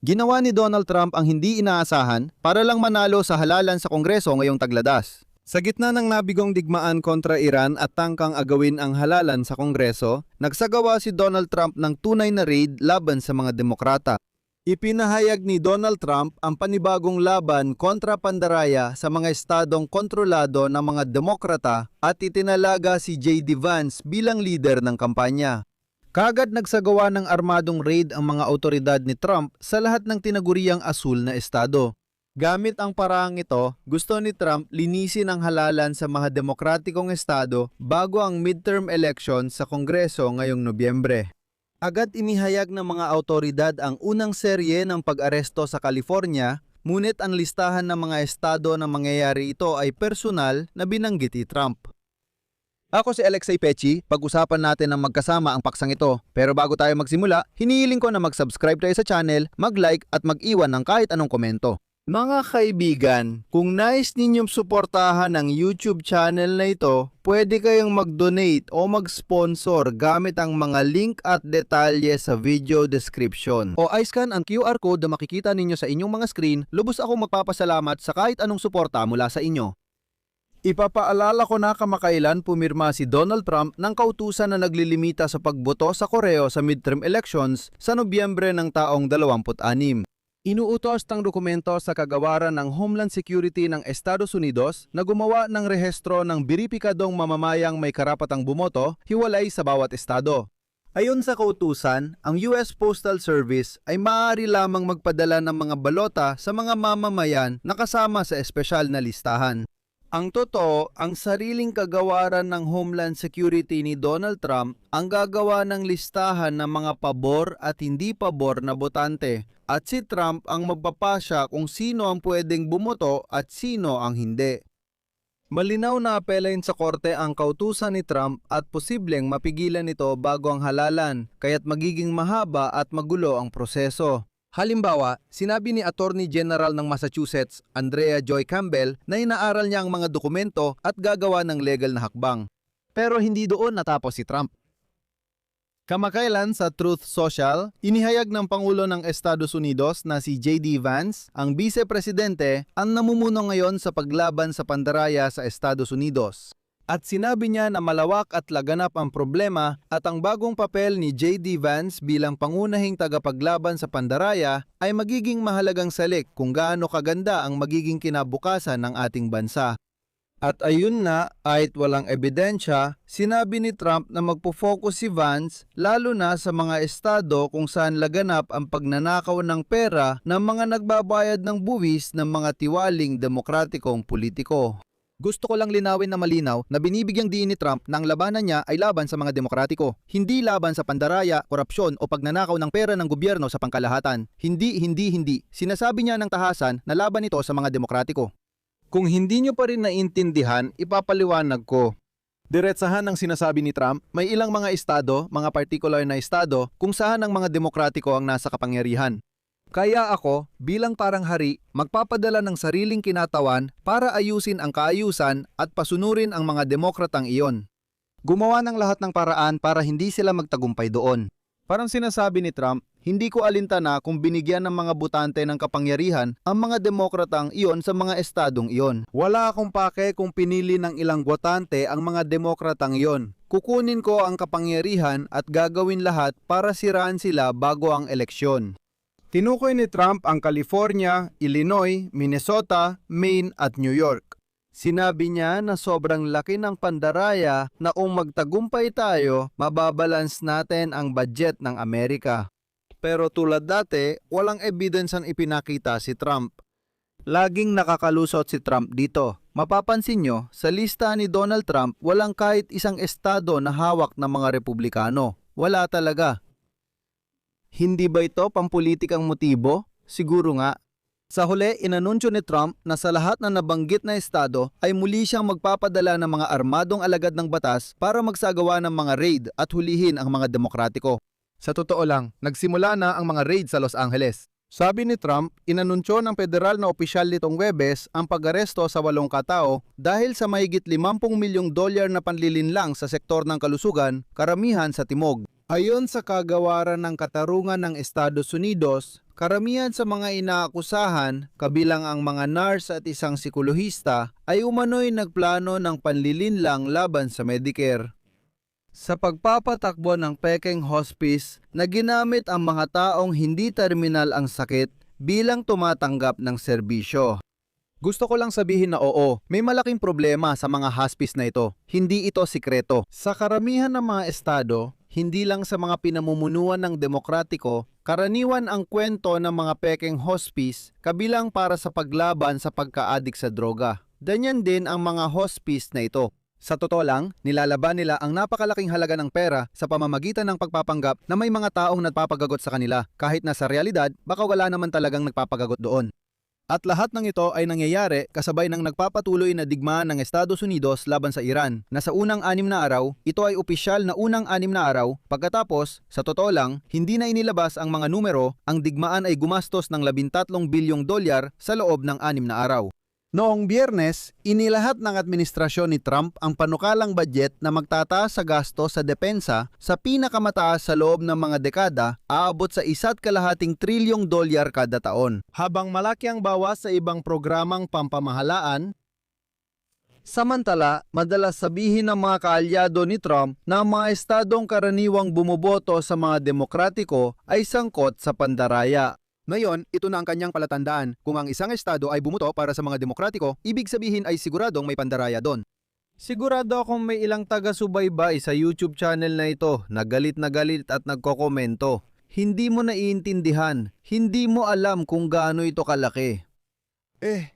Ginawa ni Donald Trump ang hindi inaasahan para lang manalo sa halalan sa Kongreso ngayong tagladas. Sa gitna ng nabigong digmaan kontra Iran at tangkang agawin ang halalan sa Kongreso, nagsagawa si Donald Trump ng tunay na raid laban sa mga demokrata. Ipinahayag ni Donald Trump ang panibagong laban kontra pandaraya sa mga estadong kontrolado ng mga demokrata at itinalaga si J.D. Vance bilang leader ng kampanya. Kaagad nagsagawa ng armadong raid ang mga awtoridad ni Trump sa lahat ng tinaguriang asul na estado. Gamit ang paraang ito, gusto ni Trump linisin ang halalan sa mga demokratikong estado bago ang midterm election sa Kongreso ngayong Nobyembre. Agad inihayag ng mga awtoridad ang unang serye ng pag-aresto sa California, ngunit ang listahan ng mga estado na mangyayari ito ay personal na binanggit ni Trump. Ako si Alexei Pechi, pag-usapan natin ng magkasama ang paksang ito. Pero bago tayo magsimula, hinihiling ko na mag-subscribe tayo sa channel, mag-like at mag-iwan ng kahit anong komento. Mga kaibigan, kung nais ninyong suportahan ang YouTube channel na ito, pwede kayong mag-donate o mag-sponsor gamit ang mga link at detalye sa video description. O i-scan ang QR code na makikita ninyo sa inyong mga screen, lubos akong magpapasalamat sa kahit anong suporta mula sa inyo. Ipapaalala ko na kamakailan pumirma si Donald Trump ng kautusan na naglilimita sa pagboto sa Koreo sa midterm elections sa Nobyembre ng taong 26. Inuutos ng dokumento sa kagawaran ng Homeland Security ng Estados Unidos na gumawa ng rehistro ng biripikadong mamamayang may karapatang bumoto hiwalay sa bawat estado. Ayon sa kautusan, ang US Postal Service ay maaari lamang magpadala ng mga balota sa mga mamamayan na kasama sa espesyal na listahan. Ang totoo, ang sariling kagawaran ng Homeland Security ni Donald Trump ang gagawa ng listahan ng mga pabor at hindi pabor na botante at si Trump ang magpapasya kung sino ang pwedeng bumoto at sino ang hindi. Malinaw na apelayin sa korte ang kautusan ni Trump at posibleng mapigilan ito bago ang halalan, kaya't magiging mahaba at magulo ang proseso. Halimbawa, sinabi ni Attorney General ng Massachusetts, Andrea Joy Campbell, na inaaral niya ang mga dokumento at gagawa ng legal na hakbang. Pero hindi doon natapos si Trump. Kamakailan sa Truth Social, inihayag ng Pangulo ng Estados Unidos na si J.D. Vance, ang Vice-Presidente, ang namumuno ngayon sa paglaban sa pandaraya sa Estados Unidos. At sinabi niya na malawak at laganap ang problema at ang bagong papel ni J.D. Vance bilang pangunahing tagapaglaban sa pandaraya ay magiging mahalagang salik kung gaano kaganda ang magiging kinabukasan ng ating bansa. At ayun na, kahit walang ebidensya, sinabi ni Trump na magpo-focus si Vance lalo na sa mga estado kung saan laganap ang pagnanakaw ng pera ng mga nagbabayad ng buwis ng mga tiwaling demokratikong politiko. Gusto ko lang linawin na malinaw na binibigyang diin ni Trump na ang labanan niya ay laban sa mga demokratiko, hindi laban sa pandaraya, korupsyon o pagnanakaw ng pera ng gobyerno sa pangkalahatan. Hindi. Sinasabi niya ng tahasan na laban ito sa mga demokratiko. Kung hindi niyo pa rin naintindihan, ipapaliwanag ko. Diretsahan ang sinasabi ni Trump, may ilang mga estado, mga particular na estado, kung saan ang mga demokratiko ang nasa kapangyarihan. Kaya ako, bilang parang hari, magpapadala ng sariling kinatawan para ayusin ang kaayusan at pasunurin ang mga demokratang iyon. Gumawa ng lahat ng paraan para hindi sila magtagumpay doon. Parang sinasabi ni Trump, hindi ko alintana kung binigyan ng mga botante ng kapangyarihan ang mga demokratang iyon sa mga estadong iyon. Wala akong pake kung pinili ng ilang botante ang mga demokratang iyon. Kukunin ko ang kapangyarihan at gagawin lahat para siraan sila bago ang eleksyon. Tinukoy ni Trump ang California, Illinois, Minnesota, Maine at New York. Sinabi niya na sobrang laki ng pandaraya na kung magtagumpay tayo, mababalance natin ang budget ng Amerika. Pero tulad dati, walang ebidensyang ipinakita si Trump. Laging nakakalusot si Trump dito. Mapapansin nyo, sa lista ni Donald Trump, walang kahit isang estado na hawak ng mga Republikano. Wala talaga. Hindi ba ito pampulitikang motibo? Siguro nga. Sa huli, inanunsyo ni Trump na sa lahat na nabanggit na estado ay muli siyang magpapadala ng mga armadong alagad ng batas para magsagawa ng mga raid at hulihin ang mga demokratiko. Sa totoo lang, nagsimula na ang mga raid sa Los Angeles. Sabi ni Trump, inanunsyo ng federal na opisyal nitong Huwebes ang pag-aresto sa 8 katao dahil sa mahigit $50 milyong na panlilinlang sa sektor ng kalusugan, karamihan sa timog. Ayon sa kagawaran ng katarungan ng Estados Unidos, karamihan sa mga inaakusahan, kabilang ang mga nurse at isang psikolohista, ay umano'y nagplano ng panlilinlang laban sa Medicare. Sa pagpapatakbo ng Peking Hospice na ginamit ang mga taong hindi terminal ang sakit bilang tumatanggap ng serbisyo. Gusto ko lang sabihin na oo, may malaking problema sa mga hospice na ito. Hindi ito sikreto. Sa karamihan ng mga estado, hindi lang sa mga pinamumunuan ng demokratiko, karaniwan ang kwento ng mga Peking Hospice kabilang para sa paglaban sa pagka-adik sa droga. Ganyan din ang mga hospice na ito. Sa totoo lang, nilalaban nila ang napakalaking halaga ng pera sa pamamagitan ng pagpapanggap na may mga taong nagpapagagot sa kanila, kahit na sa realidad, baka wala naman talagang nagpapagagot doon. At lahat ng ito ay nangyayari kasabay ng nagpapatuloy na digmaan ng Estados Unidos laban sa Iran na sa unang 6 na araw, ito ay opisyal na unang 6 na araw, pagkatapos, sa totoo lang, hindi na inilabas ang mga numero, ang digmaan ay gumastos ng $13 bilyong sa loob ng 6 na araw. Noong Biyernes, inilahat ng administrasyon ni Trump ang panukalang budget na magtataas sa gasto sa depensa sa pinakamataas sa loob ng mga dekada, aabot sa $1.2 trilyong kada taon. Habang malaki ang bawas sa ibang programang pampamahalaan, samantala, madalas sabihin ng mga kaalyado ni Trump na ang mga estadong karaniwang bumoboto sa mga demokratiko ay sangkot sa pandaraya. Ngayon, ito na ang kanyang palatandaan. Kung ang isang estado ay bumuto para sa mga demokratiko, ibig sabihin ay siguradong may pandaraya doon. Sigurado akong may ilang taga-subaybay sa YouTube channel na ito na galit at nagkokomento. Hindi mo naiintindihan, hindi mo alam kung gaano ito kalaki.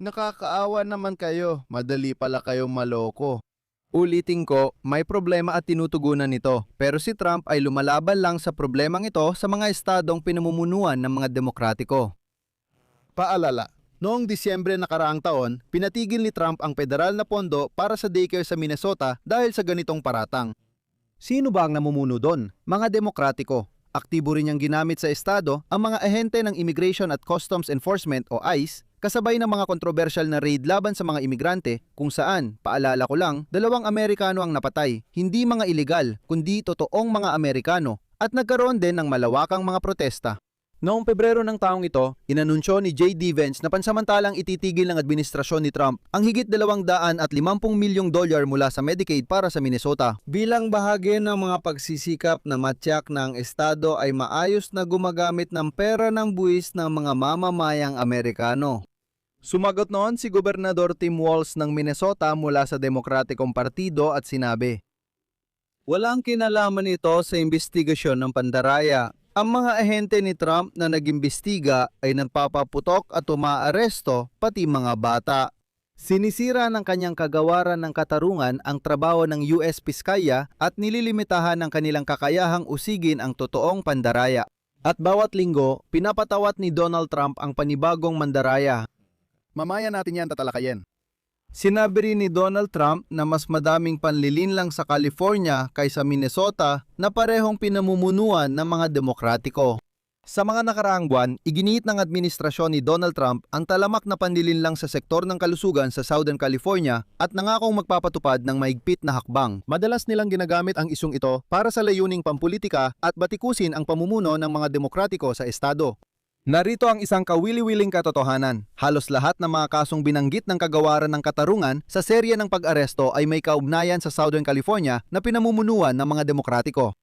Nakakaawa naman kayo, madali pala kayong maloko. Ulitin ko, may problema at tinutugunan nito, pero si Trump ay lumalaban lang sa problemang ito sa mga estadong pinamumunuan ng mga demokratiko. Paalala, noong Disyembre nakaraang taon, pinatigil ni Trump ang federal na pondo para sa daycare sa Minnesota dahil sa ganitong paratang. Sino ba ang namumuno doon? Mga demokratiko. Aktibo rin niyang ginamit sa estado ang mga ahente ng Immigration at Customs Enforcement o ICE, kasabay ng mga kontrobersyal na raid laban sa mga imigrante kung saan, paalala ko lang, 2 Amerikano ang napatay, hindi mga ilegal, kundi totoong mga Amerikano, at nagkaroon din ng malawakang mga protesta. Noong Pebrero ng taong ito, inanunsyo ni J.D. Vance na pansamantalang ititigil ng administrasyon ni Trump ang higit $250 milyong mula sa Medicaid para sa Minnesota. Bilang bahagi ng mga pagsisikap na matyak na ang estado ay maayos na gumagamit ng pera ng buwis ng mga mamamayang Amerikano. Sumagot noon si Gobernador Tim Walz ng Minnesota mula sa Demokratikong Partido at sinabi, "Walang kinalaman ito sa investigasyon ng pandaraya. Ang mga ahente ni Trump na nag-imbestiga ay nagpapaputok at umaaresto pati mga bata." Sinisira ng kanyang kagawaran ng katarungan ang trabaho ng US Piskalya at nililimitahan ng kanilang kakayahang usigin ang totoong pandaraya. At bawat linggo, pinapatawat ni Donald Trump ang panibagong mandaraya. Mamaya natin yan tatalakayin. Sinabi rin ni Donald Trump na mas madaming panlilinlang sa California kaysa Minnesota na parehong pinamumunuan ng mga demokratiko. Sa mga nakaraang buwan, iginiit ng administrasyon ni Donald Trump ang talamak na panlilinlang sa sektor ng kalusugan sa Southern California at nangakong magpapatupad ng maigpit na hakbang. Madalas nilang ginagamit ang isyung ito para sa layuning pampulitika at batikusin ang pamumuno ng mga demokratiko sa estado. Narito ang isang kawili-wiling katotohanan. Halos lahat ng mga kasong binanggit ng kagawaran ng katarungan sa serye ng pag-aresto ay may kaugnayan sa Southern California na pinamumunuan ng mga demokratiko.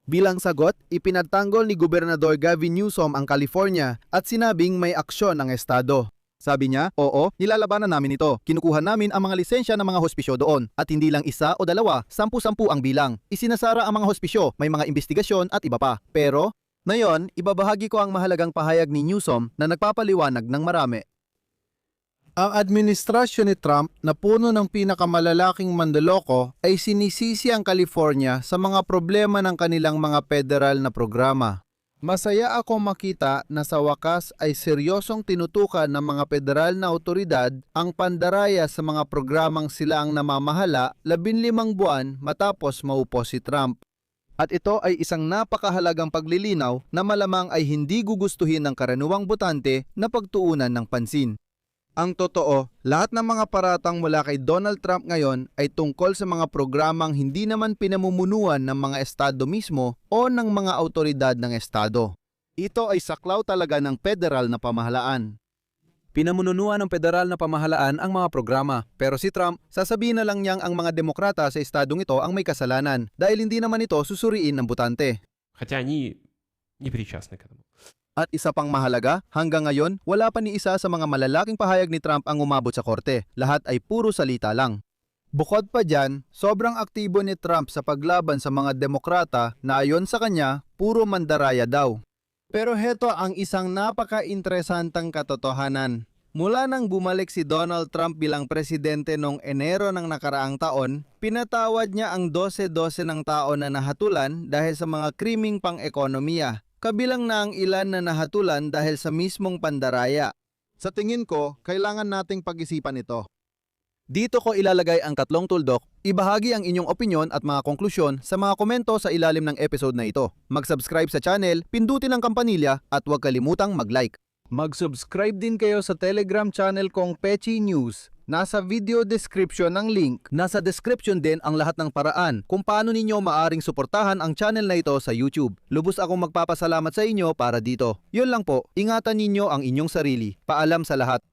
Bilang sagot, ipinagtanggol ni Gobernador Gavin Newsom ang California at sinabing may aksyon ang estado. Sabi niya, "Oo, nilalabanan namin ito. Kinukuha namin ang mga lisensya ng mga hospisyo doon. At hindi lang 1 o 2, 10-10 ang bilang. Isinasara ang mga hospisyo, may mga investigasyon at iba pa. Pero ngayon, ibabahagi ko ang mahalagang pahayag ni Newsom na nagpapaliwanag ng marami. Ang administrasyon ni Trump na puno ng pinakamalalaking mandaloko ay sinisisi ang California sa mga problema ng kanilang mga federal na programa. Masaya ako makita na sa wakas ay seryosong tinutukan ng mga federal na otoridad ang pandaraya sa mga programang sila ang namamahala 15 buwan matapos maupo si Trump. At ito ay isang napakahalagang paglilinaw na malamang ay hindi gugustuhin ng karaniwang botante na pagtuunan ng pansin. Ang totoo, lahat ng mga paratang mula kay Donald Trump ngayon ay tungkol sa mga programang hindi naman pinamumunuan ng mga estado mismo o ng mga autoridad ng estado. Ito ay saklaw talaga ng federal na pamahalaan. Pinamununuan ng federal na pamahalaan ang mga programa, pero si Trump, sasabihin na lang niyang ang mga demokrata sa estadong ito ang may kasalanan dahil hindi naman ito susuriin ng botante. Хотя они не причастны к этому. At isa pang mahalaga, hanggang ngayon, wala pa ni isa sa mga malalaking pahayag ni Trump ang umabot sa korte. Lahat ay puro salita lang. Bukod pa dyan, sobrang aktibo ni Trump sa paglaban sa mga demokrata na ayon sa kanya, puro mandaraya daw. Pero heto ang isang napaka-interesantang katotohanan. Mula nang bumalik si Donald Trump bilang presidente noong Enero ng nakaraang taon, pinatawad niya ang 12-12 ng tao na nahatulan dahil sa mga krimeng pang-ekonomiya. Kabilang na ang ilan na nahatulan dahil sa mismong pandaraya. Sa tingin ko, kailangan nating pag-isipan ito. Dito ko ilalagay ang 3 tuldok, ibahagi ang inyong opinyon at mga konklusyon sa mga komento sa ilalim ng episode na ito. Mag-subscribe sa channel, pindutin ang kampanilya at huwag kalimutang mag-like. Mag-subscribe din kayo sa Telegram channel kong Pechi News. Nasa video description ng link. Nasa description din ang lahat ng paraan kung paano ninyo maaring suportahan ang channel na ito sa YouTube. Lubos akong magpapasalamat sa inyo para dito. Yun lang po, ingatan ninyo ang inyong sarili. Paalam sa lahat.